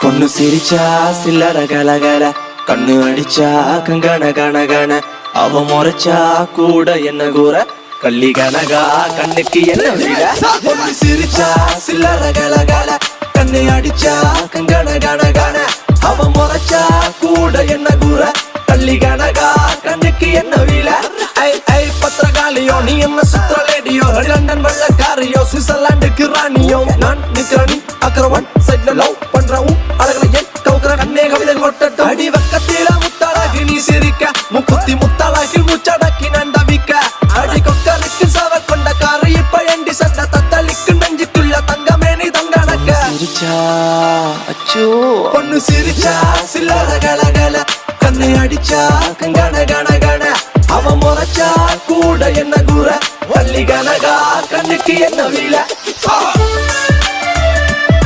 பொண்ணு சிரிச்சா சில்லற கலகல, கண்ணு அடிச்சா கங்கன கனகன, அவ முறைச்சா கூட என்ன கூற, கள்ளி கனகா கண்ணுக்கு என்ன விட. பொண்ணு சிரிச்சா சில்லற கலகல, கண்ணு அடிச்சா கங்கன கனகன, அவ முறைச்சா கூட என்ன கூற, கள்ளி கனகா கண்ணுக்கு என்ன வில. ஐ ஐ பத்திரகாளியோ நீ என்ன சுத்திர லேடியோ, லண்டன் வெள்ளக்காரியோ சுவிட்சர்லாண்டுக்கு ராணியோ, நான் நிக்கிறனி அக்கரவன் சைட்ல லவ் பண்றவும் அழகலையே கவுக்குற கண்ணே கவிதை கொட்டட்டும். அடி வக்கத்தில முத்தாளாகி நீ சிரிக்க, முக்குத்தி முத்தாளாகி முச்சடக்கி நண்டவிக்க, அடி கொக்கருக்கு சவ கொண்ட காரு இப்ப எண்டி சண்ட தத்தளிக்கு நெஞ்சுக்குள்ள தங்கமே நீ தங்கணக்க. சிரிச்சா அச்சோ பொண்ணு சிரிச்சா சில்லற கலகல, கண்ணை அடிச்சா கங்கன கனகன, அவ முறைச்சா கூட என்ன கூற, வள்ளி கனகா கண்ணுக்கு என்ன வீல.